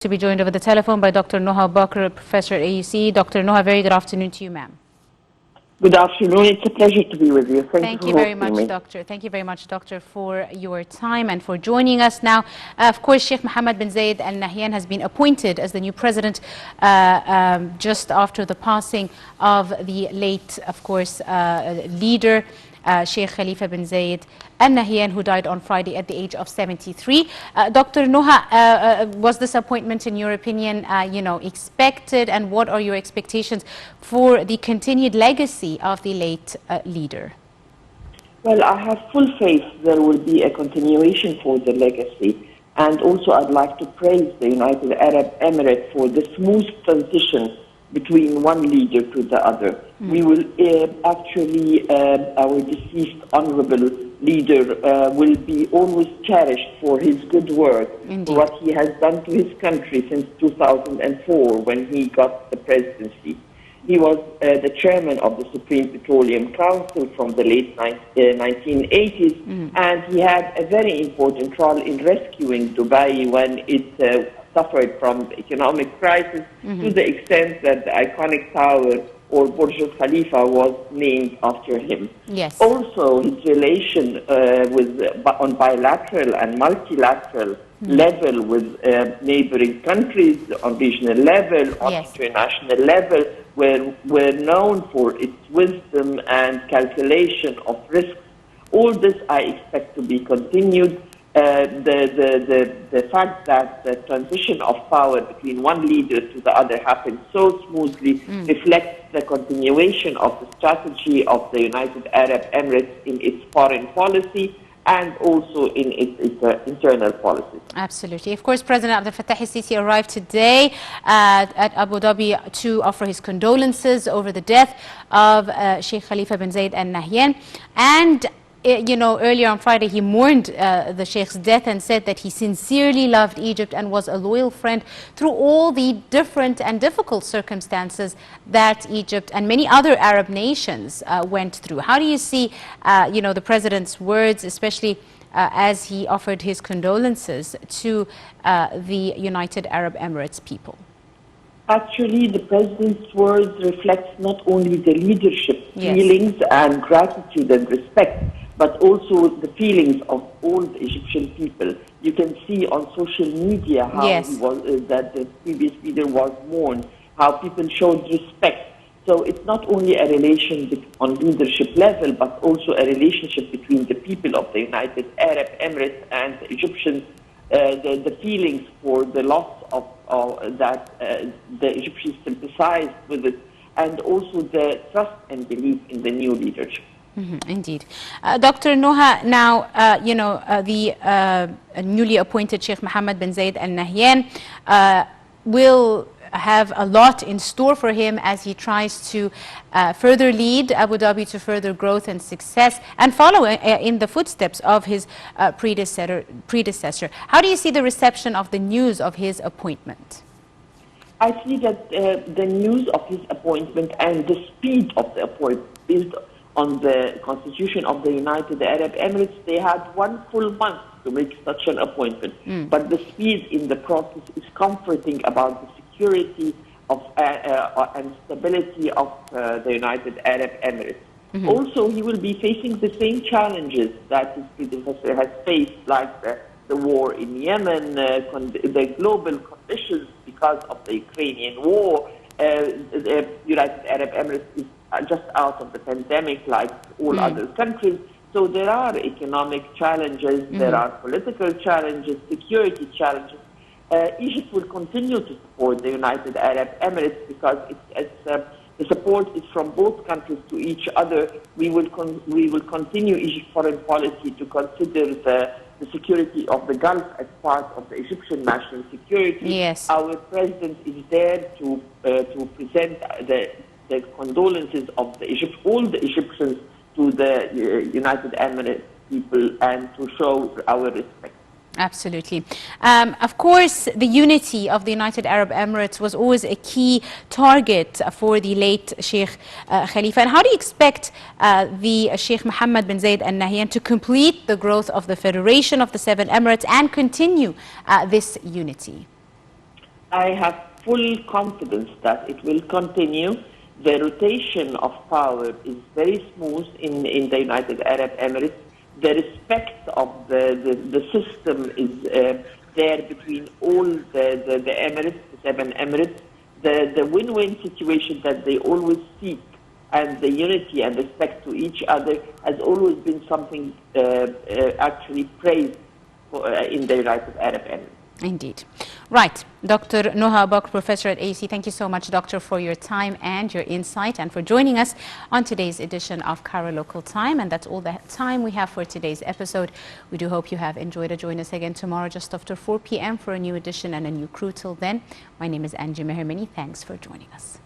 To be joined over the telephone by Dr. Noha Bakr, Professor at AUC. Dr. Noha, very good afternoon to you, ma'am. Good afternoon. It's a pleasure to be with you. Thank you very much, Doctor. Thank you very much, Doctor, for your time and for joining us. Now, of course, Sheikh Mohammed bin Zayed Al Nahyan has been appointed as the new president just after the passing of the late, of course, leader, Sheikh Khalifa bin Zayed Al Nahyan, who died on Friday at the age of 73. Dr. Noha, was this appointment, in your opinion, expected, and what are your expectations for the continued legacy of the late leader? Well, I have full faith there will be a continuation for the legacy, and also I'd like to praise the United Arab Emirates for the smooth transition between one leader to the other. We will actually, our deceased honorable leader will be always cherished for his good work, for what he has done to his country since 2004 when he got the presidency. He was the chairman of the Supreme Petroleum Council from the late 1980s, and he had a very important role in rescuing Dubai when it suffered from economic crisis, to the extent that the iconic tower or Burj Al Khalifa was named after him. Yes. Also, his relation on bilateral and multilateral level with neighboring countries, on regional level, on international level, were known for its wisdom and calculation of risks. All this I expect to be continued. The fact that the transition of power between one leader to the other happened so smoothly reflects the continuation of the strategy of the United Arab Emirates in its foreign policy and also in its internal policy. Absolutely. Of course, President Abdel Fattah al-Sisi arrived today at Abu Dhabi to offer his condolences over the death of Sheikh Khalifa bin Zayed Al Nahyan. And earlier on Friday, he mourned the Sheikh's death and said that he sincerely loved Egypt and was a loyal friend through all the different and difficult circumstances that Egypt and many other Arab nations went through. How do you see, the President's words, especially as he offered his condolences to the United Arab Emirates people? Actually, the President's words reflects not only the leadership feelings and gratitude and respect, but also the feelings of all the Egyptian people. You can see on social media how he was, that the previous leader was mourned, how people showed respect. So it's not only a relation on leadership level, but also a relationship between the people of the United Arab Emirates and the Egyptians, the feelings for the loss of that the Egyptians sympathized with it, and also the trust and belief in the new leadership. Indeed. Dr. Noha, now, the newly appointed Sheikh Mohammed bin Zayed Al Nahyan will have a lot in store for him as he tries to further lead Abu Dhabi to further growth and success and follow in the footsteps of his predecessor. How do you see the reception of the news of his appointment? I see that the news of his appointment and the speed of the appointment based on the Constitution of the United Arab Emirates, they had 1 full month to make such an appointment. But the speed in the process is comforting about the security of and stability of the United Arab Emirates. Also, he will be facing the same challenges that his predecessor has faced, like the war in Yemen, the global conditions because of the Ukrainian war. The United Arab Emirates is just out of the pandemic like all other countries. So there are economic challenges, there are political challenges, security challenges. Egypt will continue to support the United Arab Emirates because the support is from both countries to each other. We will continue Egypt's foreign policy to consider the security of the Gulf as part of the Egyptian national security. Yes. Our president is there to present the condolences of all the Egyptians to the United Emirates people and to show our respect. Absolutely. Of course, the unity of the United Arab Emirates was always a key target for the late Sheikh Khalifa. And how do you expect the Sheikh Mohammed bin Zayed Al Nahyan to complete the growth of the Federation of the Seven Emirates and continue this unity? I have full confidence that it will continue. The rotation of power is very smooth in the United Arab Emirates. The respect of the system is there between all the Emirates, the 7 Emirates. The win-win situation that they always seek, and the unity and respect to each other, has always been something actually praised in the United Arab Emirates. Indeed. Right. Dr. Noha Bakr, Professor at AUC, thank you so much, Doctor, for your time and your insight and for joining us on today's edition of Cairo Local Time. And that's all the time we have for today's episode. We do hope you have enjoyed it. Join us again tomorrow just after 4 p.m. for a new edition and a new crew. Till then, my name is Angie Meher. Many thanks for joining us.